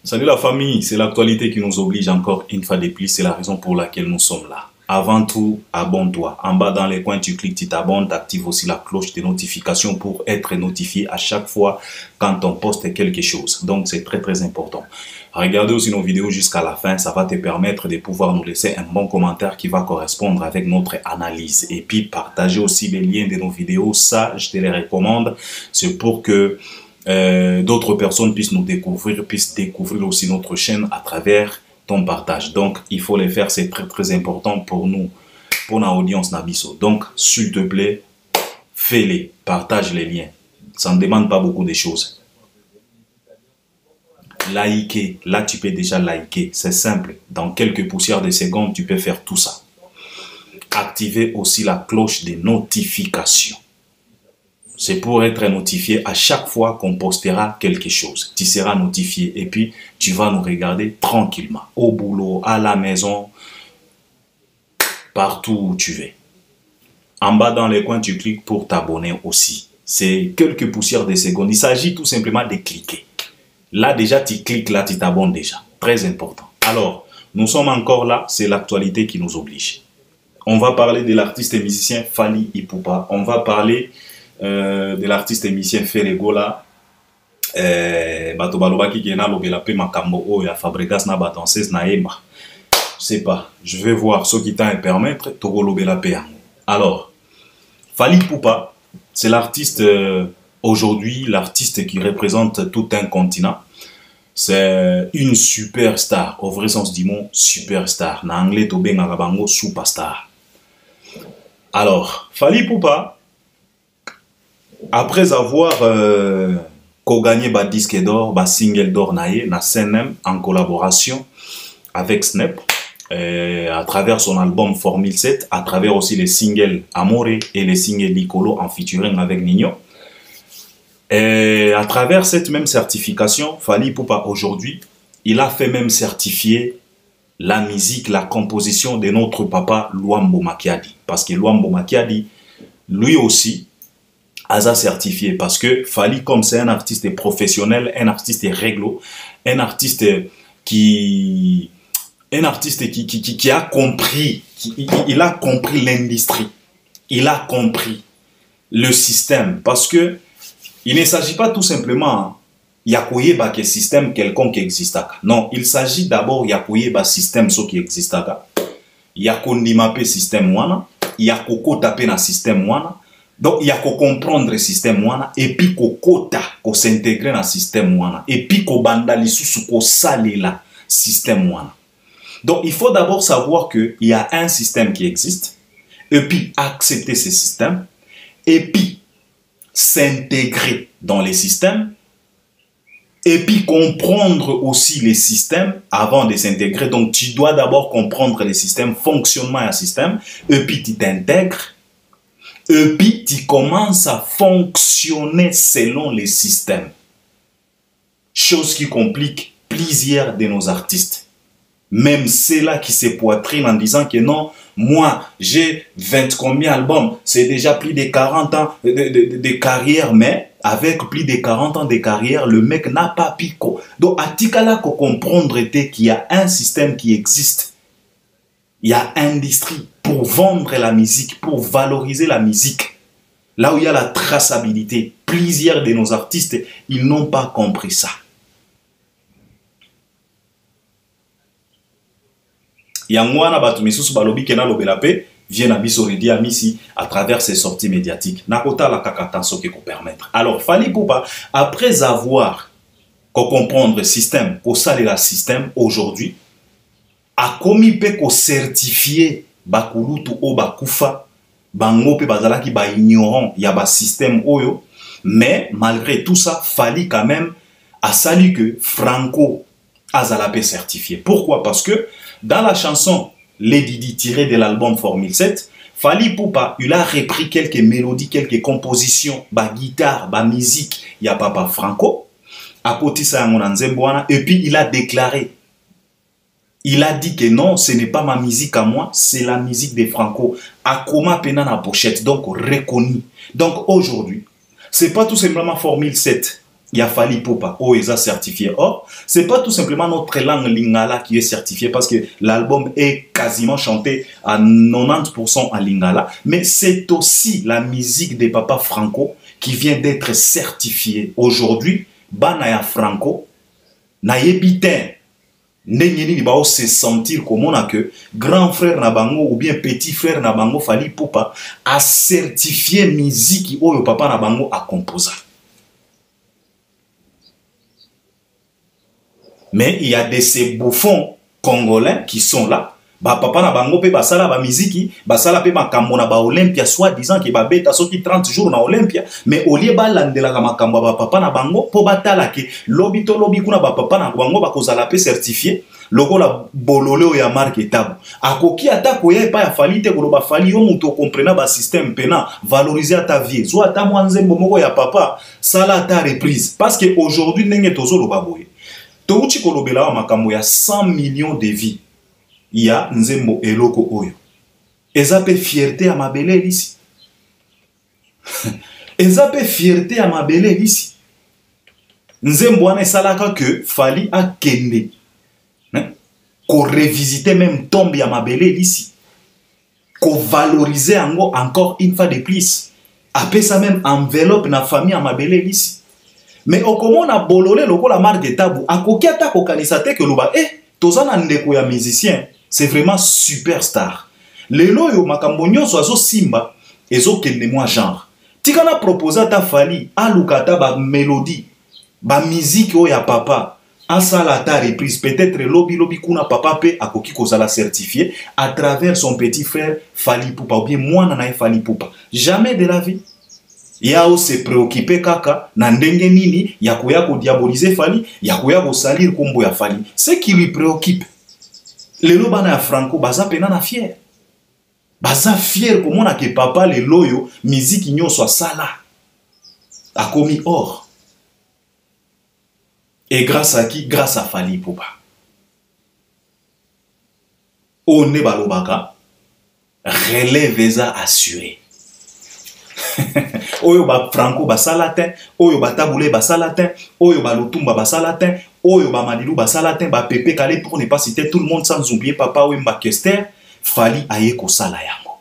Salut la famille, c'est l'actualité qui nous oblige encore une fois de plus, c'est la raison pour laquelle nous sommes là. Avant tout, abonne-toi. En bas dans les coins, tu cliques, tu t'abonnes, tu actives aussi la cloche de notification pour être notifié à chaque fois quand on poste quelque chose. Donc c'est très important. Regardez aussi nos vidéos jusqu'à la fin, ça va te permettre de pouvoir nous laisser un bon commentaire qui va correspondre avec notre analyse. Et puis partagez aussi les liens de nos vidéos, ça je te les recommande, c'est pour que d'autres personnes puissent nous découvrir, puissent découvrir aussi notre chaîne à travers ton partage. Donc, il faut les faire, c'est très important pour nous, pour notre audience Nabiso. Donc, s'il te plaît, fais-les, partage les liens. Ça ne demande pas beaucoup de choses. Liker, là tu peux déjà liker, c'est simple. Dans quelques poussières de secondes, tu peux faire tout ça. Activez aussi la cloche de notification. C'est pour être notifié à chaque fois qu'on postera quelque chose. Tu seras notifié et puis tu vas nous regarder tranquillement. Au boulot, à la maison, partout où tu veux. En bas dans les coins, tu cliques pour t'abonner aussi. C'est quelques poussières de secondes. Il s'agit tout simplement de cliquer. Là déjà, tu cliques, là tu t'abonnes déjà. Très important. Alors, nous sommes encore là. C'est l'actualité qui nous oblige. On va parler de l'artiste et musicien Fally Ipupa. On va parler de l'artiste et musicien Ferregola, bato balobaki ki na lobela pe makambo o ya Fabregas na ba danseuse na yemba. Je sais pas, je vais voir ce qui t'a permettre to lobela pe yango. Alors, Fally Ipupa, c'est l'artiste aujourd'hui, l'artiste qui représente tout un continent. C'est une superstar, au vrai sens du mot, superstar. Na anglais to bengaka bango superstar. Alors, Fally Ipupa, après avoir gagné le disque d'or, le single d'or na CNM en collaboration avec Snap, à travers son album Formule 7, à travers aussi les singles Amore et les singles Licolo en featuring avec Nino. Et à travers cette même certification, Fally Ipupa aujourd'hui, il a fait même certifier la musique, la composition de notre papa Luambo Makiadi. Parce que Luambo Makiadi, lui aussi, a certifié parce que Fally, comme c'est un artiste professionnel, un artiste réglo, un artiste qui a compris, il a compris l'industrie, il a compris le système, parce que il ne s'agit pas tout simplement yakoyeba que système quelconque existe. Non, il s'agit d'abord yakoyeba système ce qui existe. Yakondimapé système wana, yakoko tapé na système wana. Donc, il y a qu'à comprendre le système wana, et puis qu'à s'intégrer dans le système wana, et puis qu'à bandali sous qu'à saler le système wana. Donc, il faut d'abord savoir qu'il y a un système qui existe, et puis accepter ce système, et puis s'intégrer dans les systèmes, et puis comprendre aussi les systèmes avant de s'intégrer. Donc, tu dois d'abord comprendre les systèmes, fonctionnement d'un système, et puis tu t'intègres. Et puis, tu commences à fonctionner selon les systèmes. Chose qui complique plusieurs de nos artistes. Même ceux-là qui se poitrine en disant que non, moi, j'ai 20 combien d'albums, c'est déjà plus de 40 ans de carrière, mais avec plus de 40 ans de carrière, le mec n'a pas pico. Donc, à Tikala, qu'on comprendre qu'il y a un système qui existe. Il y a industrie pour vendre la musique, pour valoriser la musique. Là où il y a la traçabilité, plusieurs de nos artistes, ils n'ont pas compris ça. Yangwana Batumisusu Balobi Kena Lobelape vient à Bisoredi Amisi à travers ses sorties médiatiques. Nakota la kakatanso qui peut permettre. Alors, Fally Ipupa, après avoir comprendre le système, qu'on sale le système aujourd'hui, a commis pe ko certifié bakulutu o bakufa bango pe bazalaki ba ignorant ya ba système oyo, mais malgré tout ça Fally quand même a sali que Franco azala pe certifié. Pourquoi? Parce que dans la chanson Lady Di tirée de l'album Formule 7, Fally Ipupa il a repris quelques mélodies, quelques compositions, ba guitare, ba musique ya papa Franco a kotisa yango na nzembo wana, et puis il a déclaré. Il a dit que non, ce n'est pas ma musique à moi, c'est la musique de Franco. Akoma pena na pochette, donc reconnu. Donc aujourd'hui, ce n'est pas tout simplement Formule 7 il y a Fally Ipupa, OESA certifié. Or, c'est pas tout simplement notre langue lingala qui est certifiée parce que l'album est quasiment chanté à 90% en lingala, mais c'est aussi la musique des papas franco qui vient d'être certifiée. Aujourd'hui, Banaya Franco, Nayebiten, Nengeni bao se sentir comme on a que grand frère Nabango ou bien petit frère Nabango Fally Ipupa a certifié musique où papa Nabango a composé. Mais il y a de ces bouffons congolais qui sont là. Ba papa na bango pe basala ba miziki, basala pe makambo na ba Olympia soit disant que ba beta soki 30 jours na Olympia, mais au lieu ba landela ka makambo ba papa na bango po batala ke lobby to lobby kuna ba papa na bango ba kozala pe certifié, logo la bololeo ya marque tabu. Akoki atako ya pa ya Fally te ko ba Fally yo muto comprena ba système pena, valoriser ta vie. Soit ta mwanzembo moko ya papa, sala ta reprise parce que aujourd'hui ndenge tozo lo baboye. Touchi kolobela wa makambo ya 100 millions de vies. Il y a nzembo eloko oyo. Eza pe fierté à mabele lisi. Eza pe fierté à mabele lisi. Nzembo wana esalaka que Fally a kende. Ko revisiter même tombe ya mabele lisi. Ko valoriser ango encore une fois de plus. Après ça même enveloppe na famille à mabele lisi. Mais au comment on a bololé le la marque de tabou, à kokia ta kokanisate que l'oba, tozana ndeko ya musicien, c'est vraiment superstar. Lelo yo makambonyo so simba, ezo kende moi genre. Tikana proposa ta Fally, alukata ba mélodie, ba musique o ya papa, asala ta reprise, peut-être lobby kuna papa pe akoki kozala certifié à travers son petit frère Fally Ipupa, ou bien moi nanae Fally Ipupa. Jamais de la vie. Yao se préoccupé kaka na ndenge nini ya kuya ko diaboliser Fally, ya kuya ko salir kombo ya Fally. Ce qui lui préoccupe. Lelo bana ya Franco baza pena na fier. Baza fier comme on a que papa le loyo musique nyonso sala. A commis or. Et grâce à qui? Grâce à Fally Ipupa. On est balobaka relève eza assuré. Oyo ba Franco ba salatin, oyo ba Taboulé ba salatin, oyo ba Lutumba ba salatin, oyo ba Madilou ba salatin, ba Pepe Kale pour ne pas citer tout le monde sans oublier Papa Wemba Kester, Fally aye ko sala yango.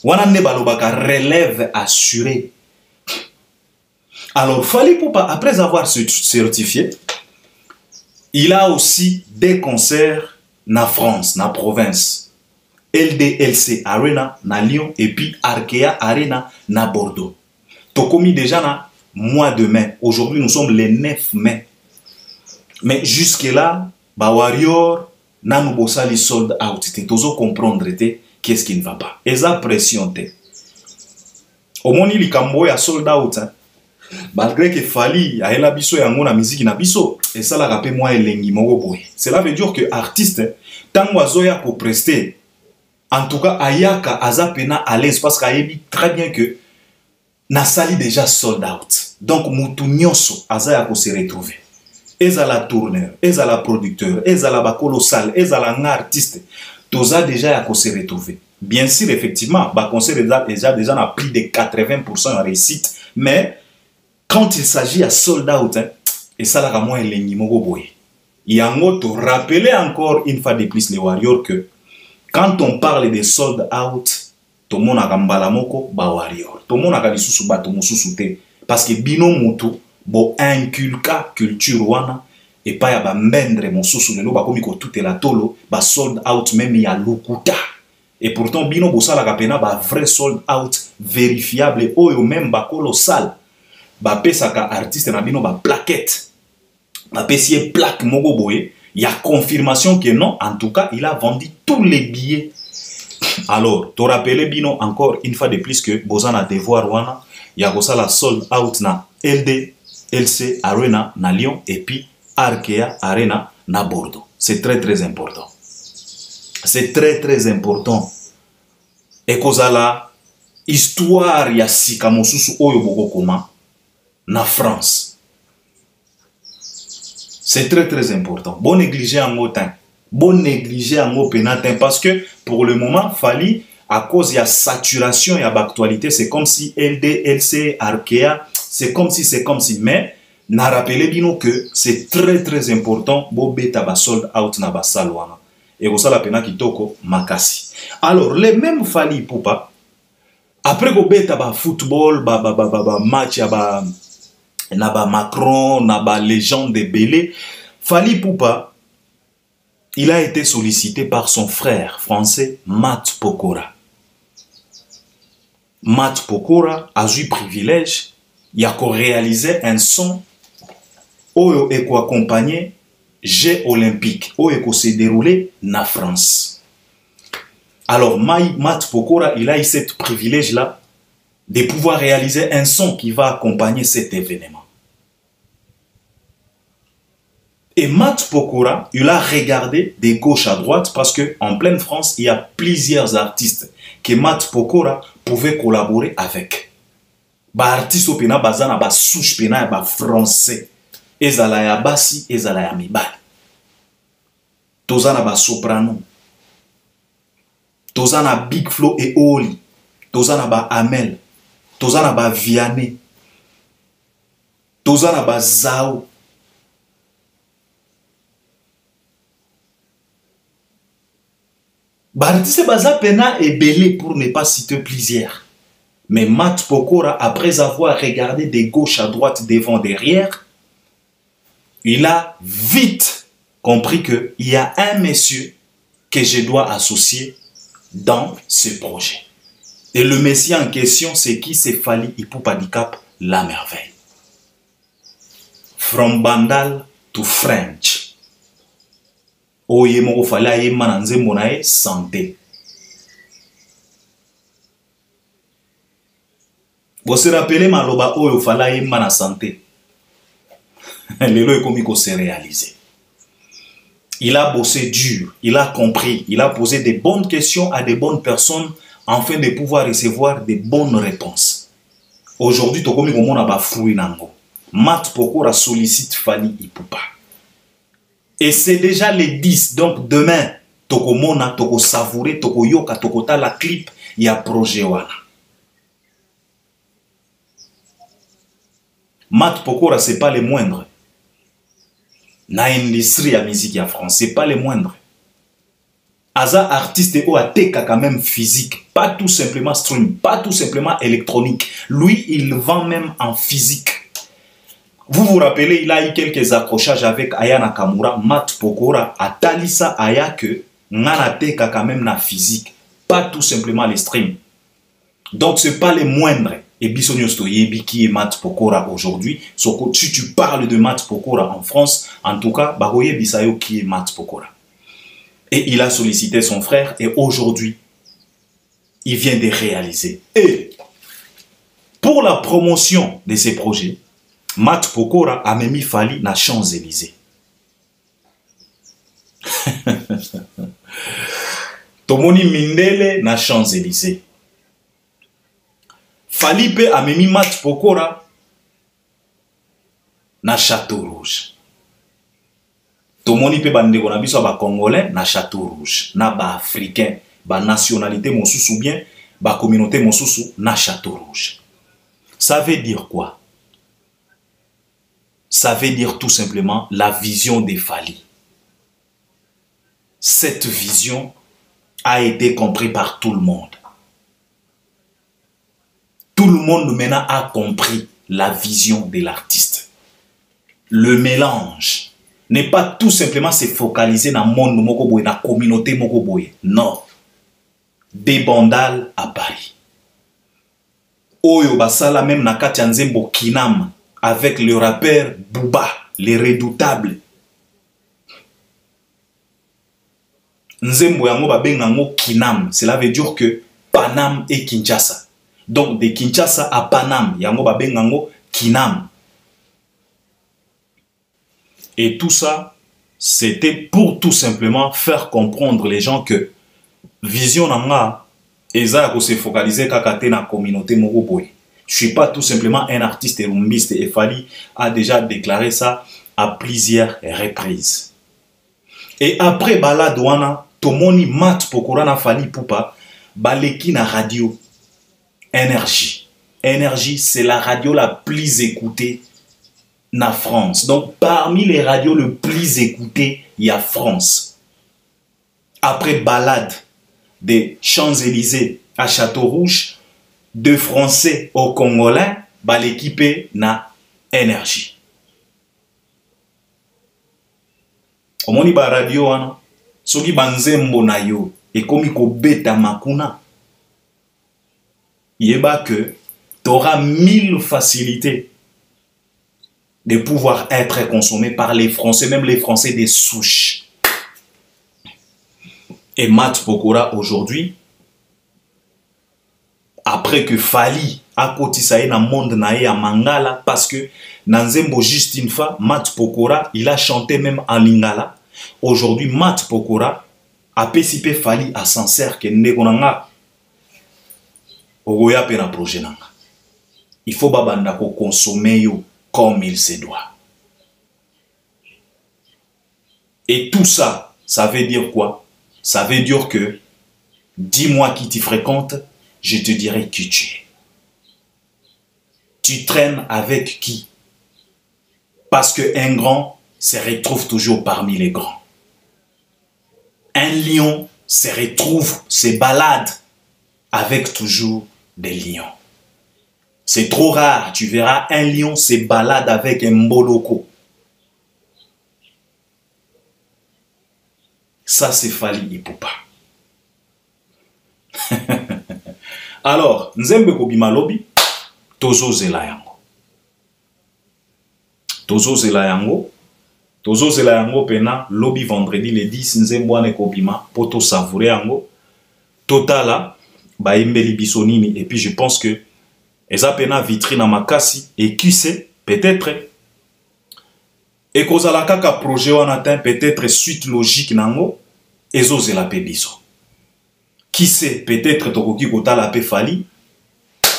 Wana ne balobaka relève assurée. Alors Fally Ipupa, après avoir certifié, il a aussi des concerts na France, na province. LDLC Arena na Lyon et puis Arkea Arena na Bordeaux. Tokomi déjà na mois de mai. Aujourd'hui nous sommes le 9 mai. Mais jusque là, ba Warrior na nous bossali sold out. Tozo comprendre qu'est-ce qui ne va pas. Eza pression te. Au moni likambo ya sold out. Malgré que Fally a la biso yango na musique na biso, et ça la rappelle moi elengi moko boy. Cela veut dire que artiste tango azoya ko prester. En tout cas, Ayaka Azapena à l'aise parce qu'Ayebi très bien que Nasali déjà sold out. Donc, Moutounyoso Azayako se retrouver. Ezala tourneur, ezala producteur, ezala ba colossal, ezala un artiste. Toza déjà yako se retrouver. Bien sûr, effectivement, ba concert déjà a plus de 80% en réussite. Mais quand il s'agit à sold out, et ça la moins l'engi mogo boy. Yango to rappeler encore une fois de plus les Warriors que quand on parle de sold out, tout le monde a gambala moko ba Warrior. Tout le monde a lisusu ba to mususu te parce que bino mutu bo inculca culture wana et pas ya ba mbendre mususu lelo ba komi ko tout la tolo ba sold out même ya lukuta. Et pourtant bino bosala kapena ba vrai sold out vérifiable oyo même ba colossal. Ba pesaka artiste na bino ba plaquette. Ba pesie plaque moko boye. Il y a confirmation que non, en tout cas, il a vendu tous les billets. Alors, tu rappelles Bino encore une fois de plus que Bozan a devoir wana, il y a la sold out na LC Arena na Lyon et puis Arkea Arena na Bordeaux. C'est très très important. C'est très très important. Et kozala histoire ya sika mosusu oyo boko koma na France. C'est très très important. Bon négliger en motin. Bon négliger en mot pénatin parce que pour le moment, Fally à cause de la saturation et de l'actualité, c'est comme si LD, LC, Arkea, c'est comme si, mais n'a rappelé bien que c'est très important pour beta ba sold out na ba salwana. Et ça la pena kitoko makasi. Alors, les mêmes Fally Ipupa, après que beta ba football, ba match, na ba Macron, na ba légende de Belé, Fally Ipupa, il a été sollicité par son frère français Matt Pokora. Matt Pokora a eu privilège, il a réalisé un son où il a accompagné Jeux olympiques, où il s'est déroulé en France. Alors Matt Pokora, il a eu ce privilège-là de pouvoir réaliser un son qui va accompagner cet événement. Et Matt Pokora, il a regardé de gauche à droite parce qu'en pleine France, il y a plusieurs artistes que Matt Pokora pouvait collaborer avec. Ba artiste au pena bazana ba souche pena ba français. Ezala ya basi, ezala ya mibali. Tozana ba soprano. Tozana Big Flo et Oli. Tozana ba Amel. Tozana ba Vianney. Tozana ba Zao. Bartiste baza pena est belé pour ne pas citer plusieurs. Mais Matt Pokora, après avoir regardé de gauche à droite, devant, derrière, il a vite compris qu'il y a un monsieur que je dois associer dans ce projet. Et le monsieur en question, c'est qui? C'est Fally Ipupa Dicap, la merveille. From Bandal to French. Oye moko fallait aye mananze monae santé. Vous se rappelez maloba oyo fallait aye mana santé. Lelo ekomiko s'est réalisé. Il a bossé dur, il a compris, il a posé des bonnes questions à des bonnes personnes afin de pouvoir recevoir des bonnes réponses. Aujourd'hui, tokomi komona ba fruit nango. Matt Pokora sollicite Fally Ipupa. Et c'est déjà les 10. Donc demain, toko mona, toko savourer, toko yoka, toko ta la clip, il y a projet wana. Matt Pokora, c'est pas les moindres. Na industrie à musique en France, c'est pas les moindres. Aza artiste ou a teka quand même physique, pas tout simplement stream, pas tout simplement électronique. Lui, il vend même en physique. Vous vous rappelez, il a eu quelques accrochages avec Aya Nakamura, Matt Pokora, à Talisa Aya que Nanate quand même na physique, pas tout simplement les streams. Donc ce n'est pas les moindres. Et Bissoniosto Yebi qui est Matt Pokora aujourd'hui. Si tu parles de Matt Pokora en France, en tout cas, Bagoye Bisayo qui est Matt Pokora. Et il a sollicité son frère et aujourd'hui, il vient de réaliser. Et pour la promotion de ces projets, Matt Pokora a même Fally na Champs-Élysées. Tomoni Mindele na Champs-Élysées. Fally pe a même Matt Pokora na Château Rouge. Tomoni pe bandeko na biso ba Congolais na Château Rouge. Na ba Africain, ba nationalité mosusu bien, ba communauté mosusu na Château Rouge. Ça veut dire quoi? Ça veut dire tout simplement la vision de Fally. Cette vision a été comprise par tout le monde. Tout le monde maintenant a compris la vision de l'artiste. Le mélange n'est pas tout simplement se focaliser dans le monde mokoboye, dans la communauté mokoboye. Non. Des bandales à Paris. Oyo basala même na Katianzembo Kinam. Avec le rappeur Booba, les redoutables. Nzembo yango babengango Kinam, cela veut dire que Panam et Kinshasa. Donc de Kinshasa à Panam, yango babengango Kinam. Et tout ça, c'était pour tout simplement faire comprendre les gens que vision nanga eza ko se focaliser kakate na communauté mokoboye. Je ne suis pas tout simplement un artiste rumbiste et Fally a déjà déclaré ça à plusieurs reprises. Et après Baladouana, Tomoni Matt Pokora na Fally Ipupa, baleki na radio Énergie. Énergie, c'est la radio la plus écoutée na France. Donc, parmi les radios les plus écoutées, il y a France. Après Balade des Champs-Élysées à Château-Rouge, de Français au Congolais, l'équipe na Énergie. Omoni ba radio wana, soki banzembo na yo, et komi ko beta makuna, yeba que tu auras 1000 facilités de pouvoir être consommé par les Français, même les Français des souches. Et Mat Pokora aujourd'hui, après que Fali a cotisé dans le monde naé à Mangala, parce que Nanzembo Justine Fa, Mat Pokora, il a chanté même en Lingala. Aujourd'hui, Mat Pokora a pécipé Fali à Sancerre que Negonanga Ogoya pena projet nanga. Il faut babanda ko consommer yo comme il se doit. Et tout ça, ça veut dire quoi? Ça veut dire que dis-moi qui t'y fréquente, je te dirai qui tu es. Tu traînes avec qui? Parce qu'un grand se retrouve toujours parmi les grands. Un lion se retrouve, se balade avec toujours des lions. C'est trop rare, tu verras un lion se balade avec un mboloko. Ça, c'est Fali Ipupa. Alors, Nzembe Kobima Lobi, Tozo Zelayango. Tozo Zelayango. Tozo Zelayango pena, Lobi vendredi le 10, Nzemboane Kobima, Poto Savouré Yango. Totala, Baïmbeli Bisonini. Et puis je pense que Eza pena vitrine à Makasi. Et qui sait, peut-être. Et kozala kaka projet on atteint peut-être suite logique nango. Ezo Zelape Biso. Qui sait, peut-être Tokoki Kota la Fali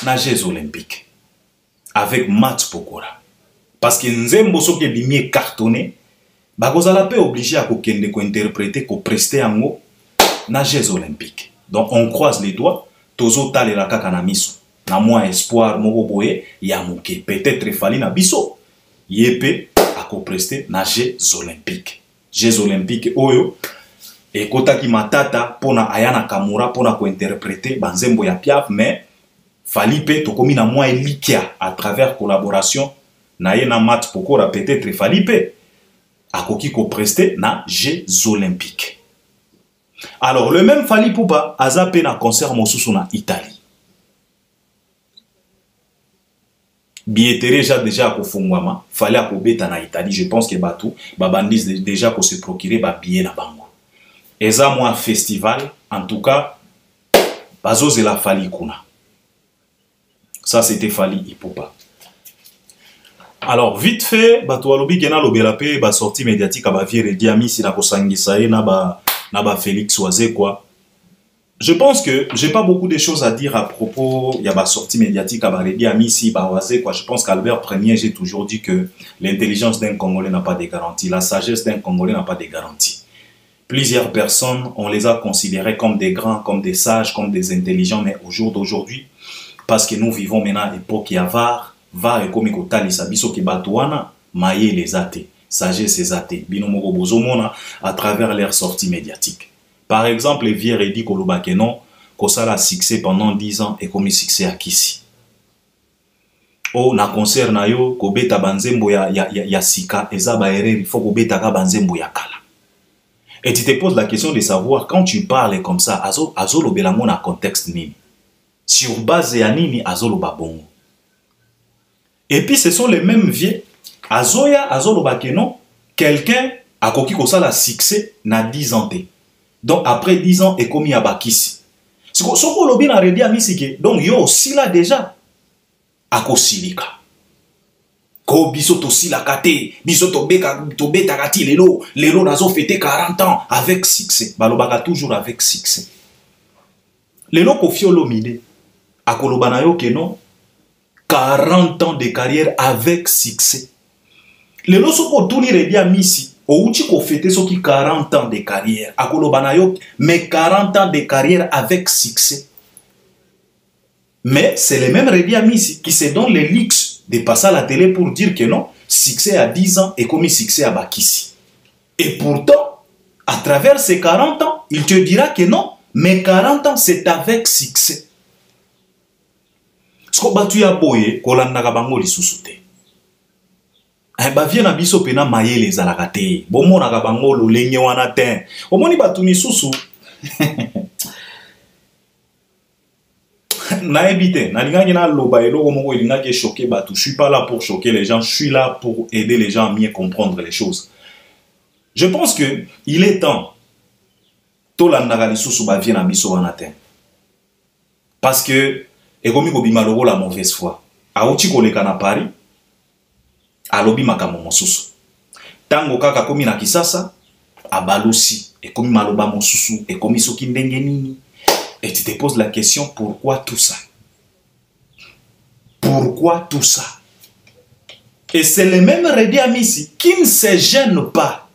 na Jeux Olympiques. Avec Mat Pokora. Parce que Nzembo soke bimie cartonné. Bakozala pe obligé à kokende ko interpréter, ko prester yango na Jeux Olympiques. Donc on croise les doigts. Tozo tale la kaka na miso. Na moi espoir moko boye ya moke. Peut-être Fali na biso. Yepe a ko prester na Jeux Olympiques. Jeux Olympiques oyo. Et kotaki matata pona ayana kamura pona ko interpréter banzembo ya Piaf, mais Fali pe tokomi na moi likia à travers collaboration na ye na Mat Pokora peut-être Fali pe akoki ko prester na Jeux Olympiques. Alors le même Fali Poupa azape na concert mosusu na Italie. Billetterie déjà ko fungwama, Fali akobeta na Italie, je pense que batu babandis déjà ko se procurer ba billet na bango. Eza moi festival, en tout cas, bazo zela Fali kuna. Ça c'était Fali Ipupa. Alors vite fait, bato alobi kena lobelape ba sortie médiatique ba viere diami si na kosangisa na ba Félix Oise quoi. Je pense que j'ai pas beaucoup de choses à dire à propos ya ba sortie médiatique ba diami si ba Oise quoi. Je pense qu'Albert Premier, j'ai toujours dit que l'intelligence d'un Congolais n'a pas de garantie, la sagesse d'un Congolais n'a pas de garantie. Plusieurs personnes, on les a considérés comme des grands, comme des sages, comme des intelligents, mais au jour d'aujourd'hui, parce que nous vivons maintenant à l'époque var et comme ikotali sabiso ki batuana, maye les athées, sagesse les athées, binomoko bozomona à travers leurs sorties médiatiques. Par exemple, Vier Edi Kolobakeno, kosala succès pendant 10 ans et comme succès à Kisi. Oh, na concert na yo, kobeta banzembo ya sika, eza ba erreur, il faut kobeta ka banzembo ya kala. Et tu te poses la question de savoir, quand tu parles comme ça, azolo belango na contexte nini. Sur base ya nini azolo babongo. Et puis ce sont les mêmes vieux. Azoya, azolo bakeno, quelqu'un a koki kosala succès na 10 ans. Donc après 10 ans, et comme ya bakisi. Soko lobi na redi amisike. Donc yo aussi là déjà. Akosilika. Ko biso tosi la kate, biso tobeta kati lelo nazo fêté 40 ans avec succès. Balobaka toujours avec succès. Lelo Koffi Olomide akoloba na yo keno 40 ans de carrière avec succès. Lelo soko tuni redi amisi ouchi ko fêté soki 40 ans de carrière akoloba na yo mais 40 ans de carrière avec succès. Mais c'est les mêmes Redi Amissi qui se donnent le luxe de passer à la télé pour dire que non, succès à 10 ans est comme succès à Bakissi. Et pourtant, à travers ces 40 ans, il te dira que non, mais 40 ans, c'est avec succès. Ce que tu as boye, kolandaka bango lisusu te. Ba vient na biso pena mayele ezalaka te. Bomonaka bango lolenge wana te. Omoni batu misusu. Na évité, na lingaki na loba eloko moko elingaki choquer batu. Je suis pas là pour choquer les gens, je suis là pour aider les gens à mieux comprendre les choses. Je pense que il est temps tolandaka lisusu ba vient na biso wana te. Parce que ekomi kobima loko la mauvaise foi. Auti koleka na Paris. Alobi makambo mosusu. Tango kaka komi na Kisasa, abalusi ekomi maloba mosusu, ekomi soki ndenge nini. Et tu te poses la question, pourquoi tout ça? Pourquoi tout ça? Et c'est le même Redi Amissi qui ne se gêne pas.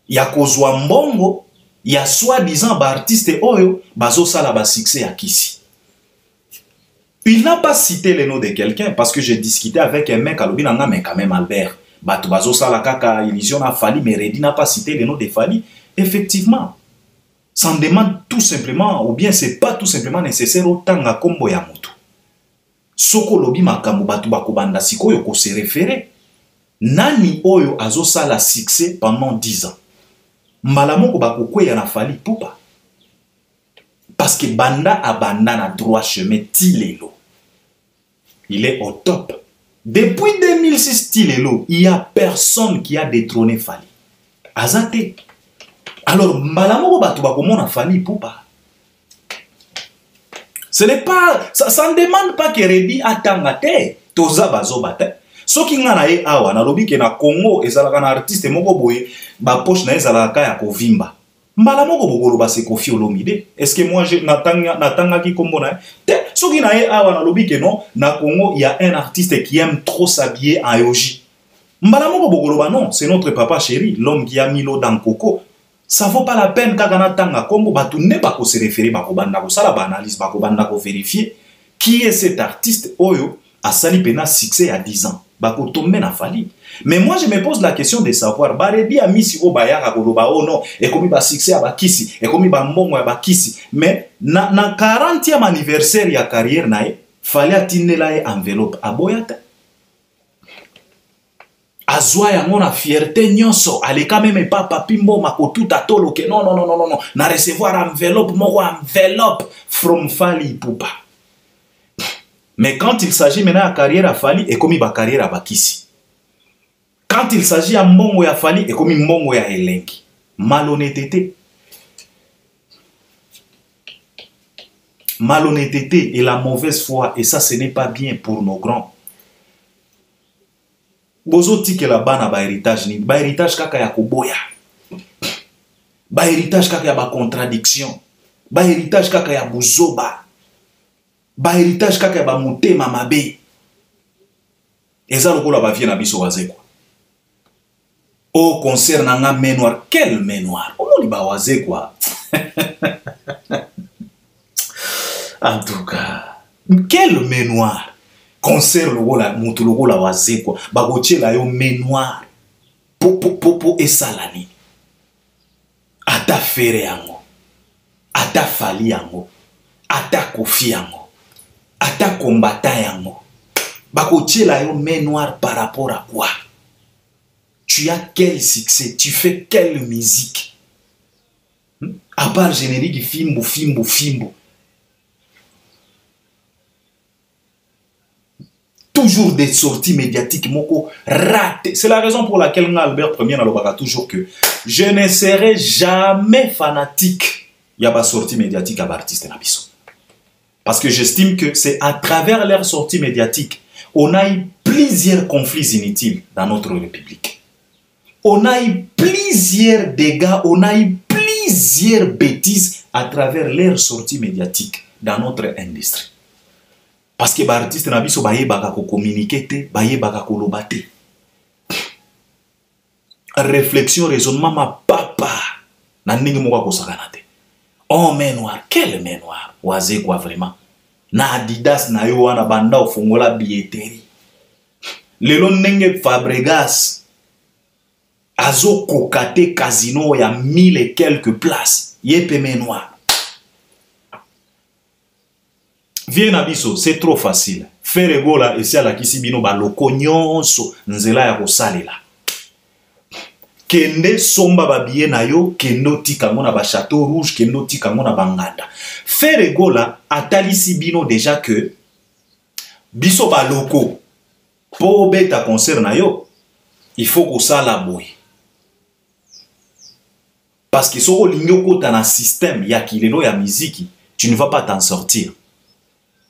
Il y a kozwa mbongo, il y a soi-disant artiste oyo bazo sala ba succès à Kissi. Il n'a pas cité le nom de quelqu'un parce que j'ai discuté avec un mec à l'Obinanga, mais quand même Albert. Bato bazo sala kaka illusion a Fali, mais Redi n'a pas cité le nom de Fali. Effectivement, ça en demande tout simplement, ou bien c'est pas tout simplement nécessaire autant à kombo ya moto. Soko lobi makambo bato bakobanda sikoyo ko se référer. Nani oyo azo sala succès pendant 10 ans. Malamoko bakokwe ya na Fali Poupa. Parce que banda a banda na droit chemin Tilelo. Il est au top. Depuis 2006 Tilelo, il n'y a personne qui a détrôné Fali. Azate. Alors, malamoko batu bakomona Fali Poupa. Ce n'est pas, ça ne demande pas que Redi atangate. Toza bazo bate. So ki nga na ye awa na lobi ke na Congo ezalaka na artiste moko boye ba poche na ezalaka ya kovimba. Mbala moko bokolo ba se Koffi Olomide. Est-ce que moi je natanga ki kombo na te so ki na ye awa na lobi ke non na Congo il y a un artiste qui aime trop s'habiller en yoji. Mbala moko bokolo ba non, c'est notre papa chéri, l'homme qui a mis l'eau dans coco. Ça vaut pas la peine kaka na tanga kombo batu ne ba ko se référer ba ko banda ko sala ba analyse ba ko banda ko vérifier qui est cet artiste oyo a sali pena succès à 10 ans. Bako tombe na Fali. Mais moi je me pose la question de savoir Redi Amissi o bayaka koloba oh non et comme ba succès à Bakissi et comme ba mbongo ya Bakissi mais na 40e anniversaire ya carrière nae fallait atteindre la enveloppe aboyata azwa yango na fierté nyonso aleka même pas papi mboma ko tout atolo que non na recevoir enveloppe moko enveloppe from Fali Poupa. Mais quand il s'agit maintenant de carrière à Fali, et comme il va carrière à Bakissi. Quand il s'agit de mbongo ya Fali, et comme il mbongo ya Elenki. Malhonnêteté. Malhonnêteté et la mauvaise foi, et ça ce n'est pas bien pour nos grands. Bozo tike la bana ba héritage ni, ba héritage kaka ya koboya. Ba héritage kaka ya ba contradiction. Ba héritage kaka ya buzoba. Ba héritage kaka ba motema mabe. Eza lokola ba vie na biso waze kwa. Oh concert na nga main noire, quel main noire? Omoni ba waze kwa. En tout cas, quel main noire? Concert lokola mutu lokola waze kwa. Ba goche la yo main noire. Po esalani. Ata fere yango. Ata Fali yango. Ata Koffi yango. Ata combattant yango. Bako la yo main noire par rapport à quoi? Tu as quel succès? Tu fais quelle musique? À part générique fimbo. Toujours des sorties médiatiques moko ratées. C'est la raison pour laquelle Albert Premier n'a toujours que je ne serai jamais fanatique. Il y a pas sortie médiatique à l'artiste Nabiso. Parce que j'estime que c'est à travers leur sortie médiatique, on a eu plusieurs conflits inutiles dans notre République. On a eu plusieurs dégâts, on a eu plusieurs bêtises à travers leur sortie médiatique dans notre industrie. Parce que les artistes n'ont pas communiqué, pas lobate. Réflexion, raisonnement, ma papa. Oh, main noire, quelle main noire? Oisé quoi vraiment? na Adidas na yo wana banda ofongola billetterie. Lelo ndenge Fabregas azo kokate casino ya 1000 et quelques places. Yepeme noir. Viens abiso, c'est trop facile. Faire gola et si ala kisi bino ba loko nyonso nzela ya kosalela. Kende somba ba biye na yo, kendo tika ngona ba Château Rouge, kendo tika ngona banganda. Faire gola atalisi bino déjà que biso ba loko po beta concert na yo, il faut que ça la boy. Parce que soko linyoko ta na système ya kilelo ya miziki, tu ne vas pas t'en sortir.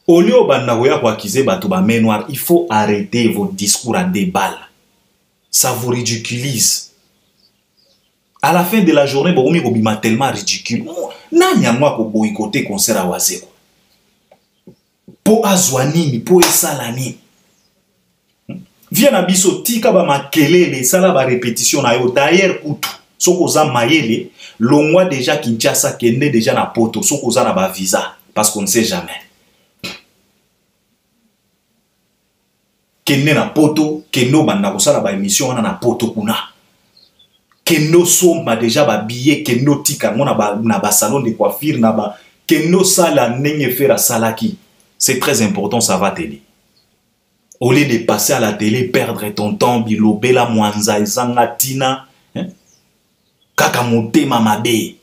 Au lieu de kwa kize bato ba main noire, il faut arrêter vos discours à des balles. Ça vous ridiculise. À la fin de la journée, bomi bobima tellement ridicule. Nanya mwa ko boycotter concert a wazeko. Po azwanini, po esalani. Viens abiso tika ba makelele, sala ba répétition na yo d'ailleurs kutu. Soko za mayele, longwa déjà Kinshasa kende déjà na poto, soko za na ba visa parce qu'on ne sait jamais. Kende na poto, kendo banda kosala ba émission wana na poto kuna. Kendo somba déjà ba billet, kendo tika ngona na ba salon de coiffure na ba kendo sala nenge fera salaki. C'est très important, ça va t'aider. Au lieu de passer à la télé, perdre ton temps, bilobela mwanza ezanga tina, hein? Kaka motema mabe.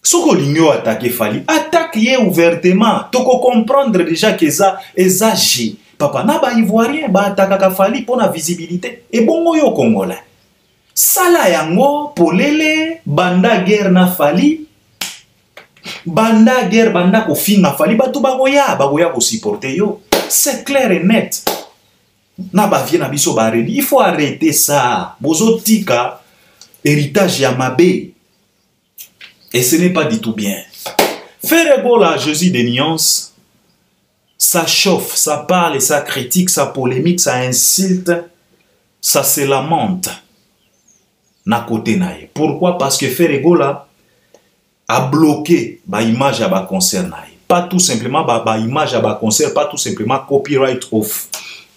Soko ligno attaque Fali, attaque ye ouvertement. Toko comprendre déjà que ça exagé. Papa na ba ivoirien ba attaque Fali pour la visibilité. Et bongo yo congolais. Sala yango polele banda guerre na Fali. Banda guerre banda ko finga Fali batu bagoya ko supporter yo. C'est clair et net. Na ba vie na biso ba redi. Il faut arrêter ça. Bozo tika héritage ya mabe. Et ce n'est pas du tout bien. Faire la Jésus des nuances, ça chauffe, ça parle, ça critique, ça polémique, ça insulte, ça se lamente. Na côté naïe. Pourquoi? Parce que Ferregola a bloqué ba image à ba concert naïe. Pas tout simplement ba image à ba concert, pas tout simplement copyright of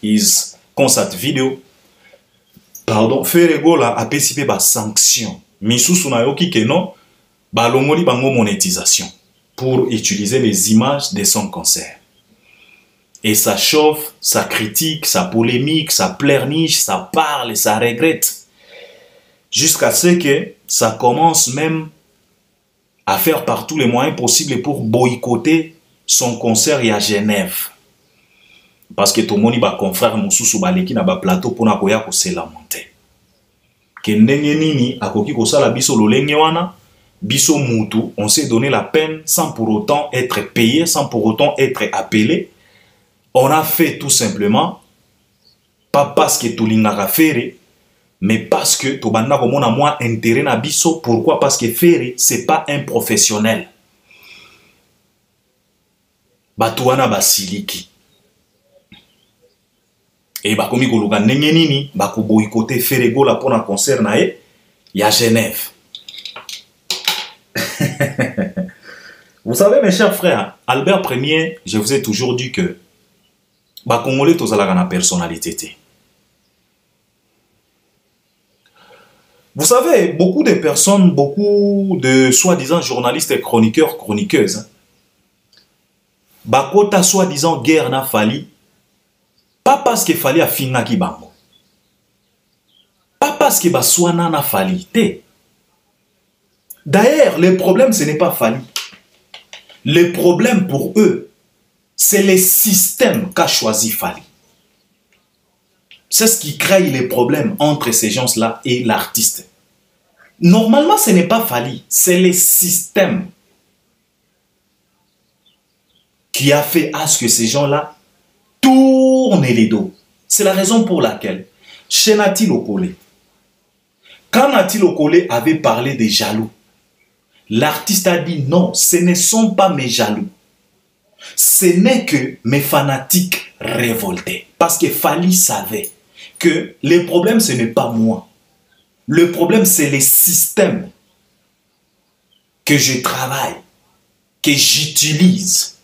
his concert vidéo. Pardon, Ferregola a participé ba sanction. Misusu na yoki ke non. Balongoli bango monétisation pour utiliser les images de son concert. Et ça chauffe, ça critique, ça polémique, ça pleurniche, ça parle, ça regrette. Jusqu'à ce que ça commence même à faire par tous les moyens possibles pour boycotter son concert à Genève. Parce que tout le monde va confrère Moussou Baleki na ba plateau pour na koya ko se lamenter. Kendenge nini akoki ko sala biso lolenge wana. Biso Moutou, on s'est donné la peine sans pour autant être payé, sans pour autant être appelé. On a fait tout simplement, pas parce que tout l'ingara faire, mais parce que tout banda comme on a moins intérêt na biso. Pourquoi? Parce que faire, c'est pas un professionnel. Batouana basiliki. Et bakomi koluka ndenge nini, bako boycotter Ferregola pour un concert na e, ya Genève. Vous savez mes chers frères, Albert Ier, je vous ai toujours dit que ba Congolais tous la personnalité. Vous savez, beaucoup de personnes, beaucoup de soi-disant journalistes et chroniqueurs, chroniqueuses, bakota soi-disant guerre na Fali, pas parce que Fali a fini ki bango. Pas parce que baswana na Fali, te. D'ailleurs, le problème, ce n'est pas Fali. Le problème pour eux, c'est le système qu'a choisi Fali. C'est ce qui crée les problèmes entre ces gens-là et l'artiste. Normalement, ce n'est pas Fali, c'est le système qui a fait à ce que ces gens-là tournent les dos. C'est la raison pour laquelle, chez Nati Lokole, quand Nati Lokole avait parlé des jaloux, l'artiste a dit non, ce ne sont pas mes jaloux. Ce n'est que mes fanatiques révoltés. Parce que Fali savait que le problème, ce n'est pas moi. Le problème, c'est les systèmes que je travaille que j'utilise.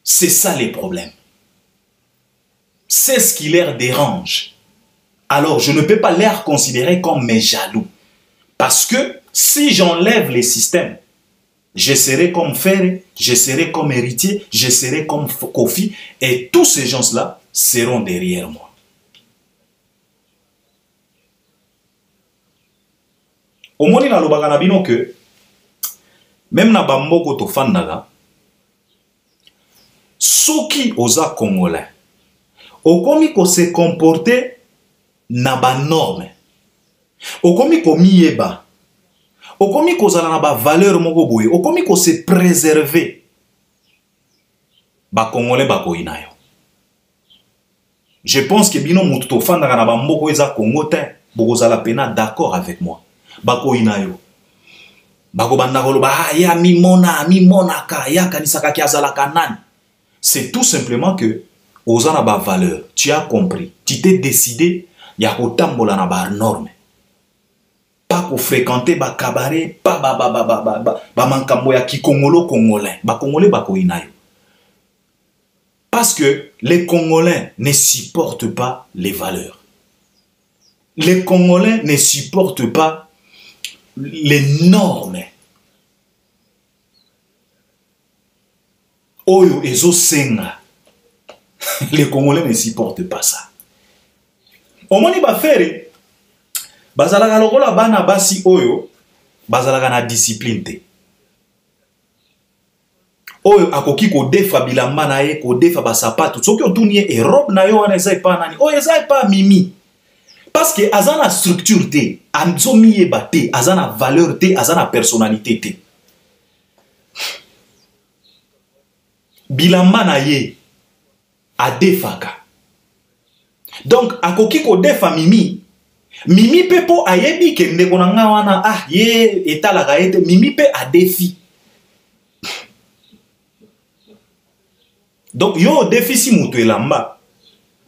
C'est ça les problèmes. C'est ce qui leur dérange. Alors, je ne peux pas les considérer comme mes jaloux. Parce que si j'enlève les systèmes, je serai comme Ferré, je serai comme Héritier, je serai comme Kofi, et tous ces gens-là seront derrière moi. Au moins, na lobaka na bino que même na bamboko to fandaga, soki oza congolais, okomi ko se comporter na ba norme, okomi ko miyeba, okomi ko zala na ba valeur moko boye, okomi ko se préserver, ba congolais ba ko inayo. Je pense que bino mutu to fandaga na bamboko eza Congo te, boko zala pena d'accord avec moi. Bako inayo. Bako bandakolo ba ya mimona ka ya kanisaka ki azala kanani. C'est tout simplement que ozana ba valeur. Tu as compris. Tu t'es décidé ya ko tambola na ba norme. Pas ko fréquenter ba cabaret, pas ba mankambo ya ki Congolo congolais. Ba congolais bako inayo. Parce que les Congolais ne supportent pas les valeurs. Les Congolais ne supportent pas les normes. Oyo ezo senga. Les Congolais ne supportent pas ça. Omoni ba fere bazalaka lokola bana basi oyo bazalaka na discipline te. Oyo akoki ko defa bilamba na ye, ko defa ba sapato. Soki otuni e robe na yo wana eza pa nani? Oyo eza pa mimi. Parce que azana structure te, anzomi yeba te, azana valeur te, azana personnalité te. Bilamba na ye a defaka. Donc akoki ko defa mimi, mimi pe po ayebi ke ndeko na nga wana ah ye etalaka ete mimi pe a defi. Donc yo déficit mutu elamba.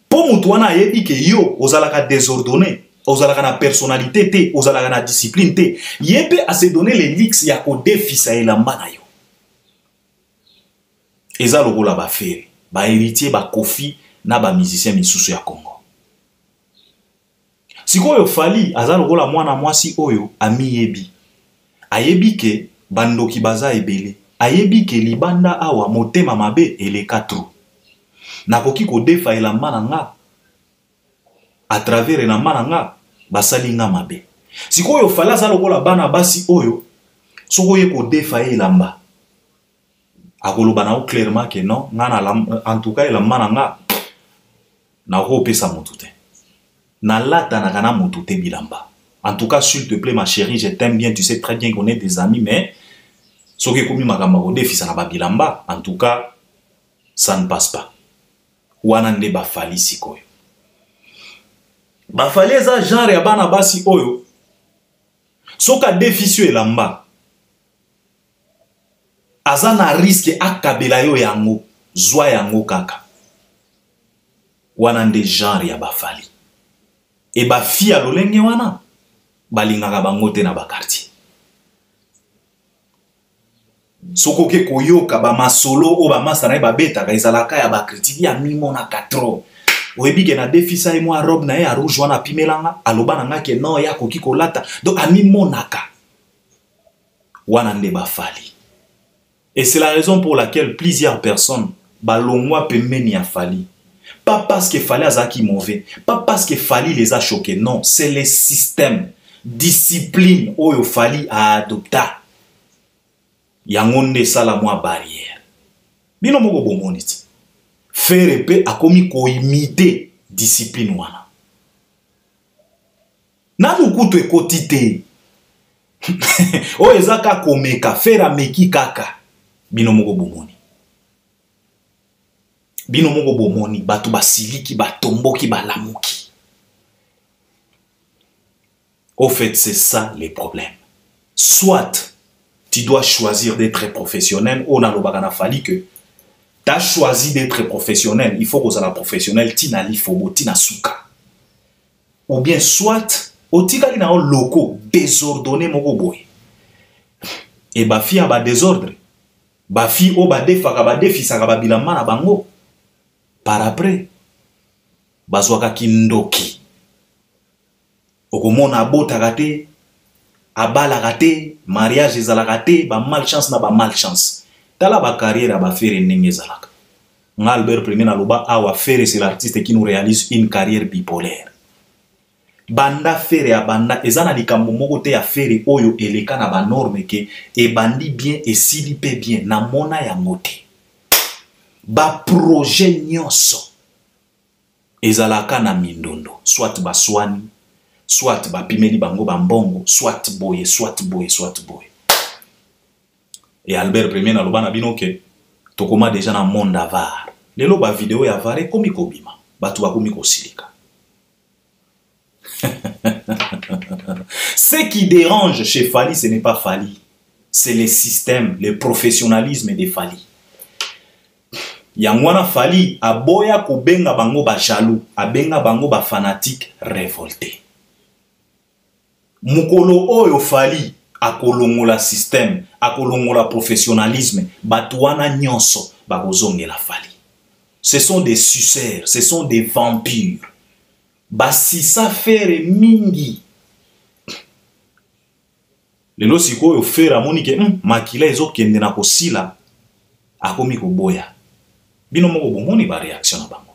Po mutu wana ayebi ke yo ozalaka désordonné, ozalaka na personnalité te, ozalaka na discipline te. Yebe a se donner les lix ya ko déficit elamba na yo. Eza lokola ba fere, ba héritier ba Kofi na ba musicien misusu ya Congo. Sikoyo Fally aza lokola mwana mwasi oyo amiyebi. Ayebi ke bandoki baza ebele. Ayebi ke libanda awa motema mabe eleka trop. Nakoki ko defa elamba na nga à travers elamba na nga basali nga mabe. Sikoyo Fally aza lokola bana basi oyo sokoye ko defa elamba. Akoloba na clairement que non, en tout cas elamba na nga na ko pesa mutu te. Na lata na kana mutu te bilamba. En tout cas, s'il te plaît ma chérie, je t'aime bien, tu sais très bien qu'on est des amis, mais soki komi makamba ko defisa na ba bilamba, en tout cas ça ne passe pas. Wana nde ba Fally sikoyo. Ba Fally eza genre ya bana basi oyo soka defisio elamba aza na risque akabela yo yango zwa yango kaka. Wana nde genre ya ba Fally. E ba fi ya lolenge wana balingaka bango te na ba quartier. Soko ke koyoka ba masolo o ba masana ba beta ka izalaka ya ba critique ya mimona 4. Oyebi ke na defisa e moi robe na ye a rouge wana pimelanga aloba na nga ke non ya koki kolata. Donc a mimonaka. Wana nde ba Fally. Et c'est la raison pour laquelle plusieurs personnes balongwa pembeni ya Fally. Pas parce que Fally azaki mauvais, pas parce que Fally les a choqués, non, c'est les systèmes, discipline oyo Fally a adopté. Yangonde sala mwa barrière. Bino moko bomoniti. Faire pe akomi ko imiter discipline wana. Nanu kutu ekotite. O ezaka komeka fera meki kaka. Bino moko bomoni. Bino moko bomoni batu basiliki batomboki balamuki. Au fait, c'est ça les problèmes. Soit tu dois choisir d'être professionnel, on a le Fally que tu as choisi d'être professionnel, il faut que tu sois professionnel, tina lifobo, tina souka. Ou bien soit, au tika li na loko désordonné moko boy. Et ba fi ba désordre. ba fi o ba defaka ba defisaka ba bilamba na bango par après bazwaka kindoki okomona abotaka te abalaka te mariage ezalaka te ba malchance na ba malchance tala ba carrière ba faire ndenge ezalaka nga Albert Premier na loba awa faire c'est l'artiste qui nous réalise une carrière bipolaire banda faire ya banda ezana likambo moko te ya faire oyo eleka na ba norme ke e bandi bien et sili pe bien na mona ya ngote ba projet nyonso ezalaka na mindondo soit baswani soit bapimeli bango bambongo soit boye soit boye soit boye et Albert Premier na loba na bino ke tokoma déjà na monde avare lelo ba vidéo ya avare komi kobima batu bakomi kosilika. Ce qui dérange chez Fally, ce n'est pas Fally, c'est le système, le professionnalisme de Fally. Yangwana Fally aboya kobenga bango ba jaloux, abenga bango ba fanatique révolté. Mukolo oyo Fally akolongola système, akolongola professionnalisme, batuana nyonso bakozongela Fally. Ce sont des suceurs, ce sont des vampires. Basisa faire mingi. Lelo sikoyo faire amonike makila ezo kende na kosila akomi koboya. Bino moko bomoni ba réaction na bango.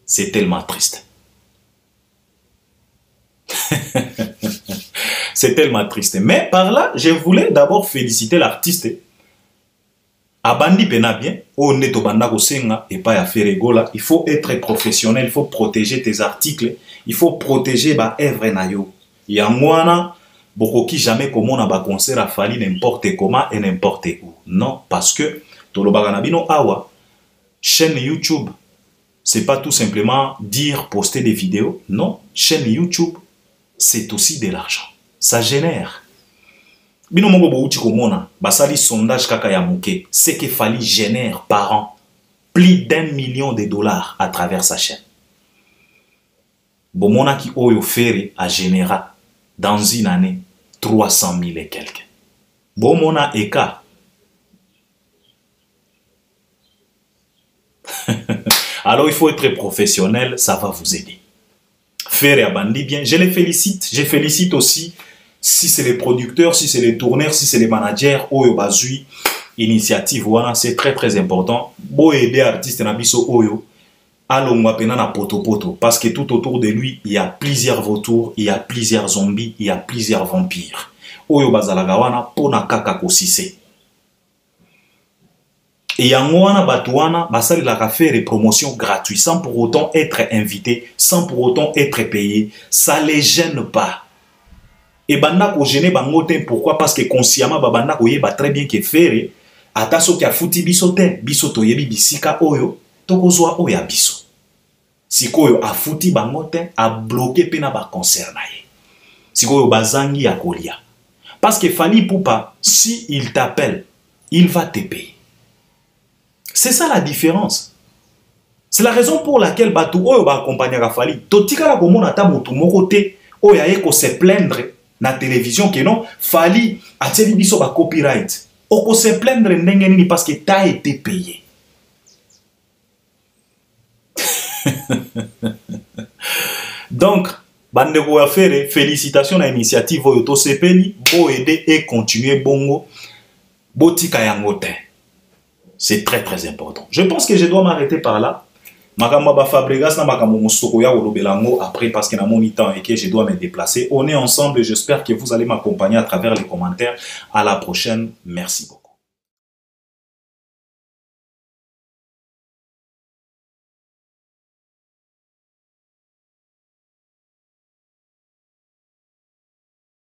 C'est tellement triste. C'est tellement triste. Mais par là, je voulais d'abord féliciter l'artiste. Abandi pena bien, o neto banda kosenga et pas ya faire egola, il faut être professionnel, il faut protéger tes articles, il faut protéger ba œuvre na yo. Ya mwana bokoki jamais komona ba concert a Fally n'importe comment et n'importe où. Non, parce que tolobaka na bino awa chaîne YouTube, c'est pas tout simplement dire poster des vidéos, non, chaîne YouTube, c'est aussi de l'argent. Ça génère. Bino mongo bouti komona basali sondage kaka ya muke ce que Fally génère par an plus d'1 million de dollars à travers sa chaîne. Bomona ki oyo fere a généra dans une année 300 000 et quelques. Bomona eka. Alors il faut être professionnel, ça va vous aider. Fere a bandi bien, je les félicite, je félicite aussi si c'est les producteurs, si c'est les tourneurs, si c'est les managers, oyo bazui initiative voilà, c'est très important. Bo aider artiste na biso oyo alongwa pena na poto parce que tout autour de lui, il y a plusieurs vautours, il y a plusieurs zombies, il y a plusieurs vampires. Oyo bazalaga wana pona kaka kosise. Et yango wana batu wana basali la faire promotion gratuite sans pour autant être invité, sans pour autant être payé, ça les gêne pas. Et banda ko gêner bango te pourquoi parce que consciemment banda ko yeba très bien que faire ataso ki a futi biso te biso to yebi bisika oyo tokozwa oya biso sikoyo a futi bango te a bloqué pena ba concert na ye sikoyo bazangi ya kolia parce que Fally Ipupa si il t'appelle il va te payer. C'est ça la différence. C'est la raison pour laquelle batu oyo ba accompagner Fally totika la komona ta mutu moko te oya ye ko se plaindre na télévision que non Fally a teli biso ba copyright oko se plaindre ndenge nini parce que t'as été payé. Donc bandeko ya faire félicitations à l'initiative oyo to sepeli bo aider et continuer bongo botika yango te. C'est très important. Je pense que je dois m'arrêter par là. Makambo ba Fabregas na makambo mosoko ya olobelango après parce que na mon temps et que je dois me déplacer. On est ensemble et j'espère que vous allez m'accompagner à travers les commentaires. À la prochaine. Merci beaucoup.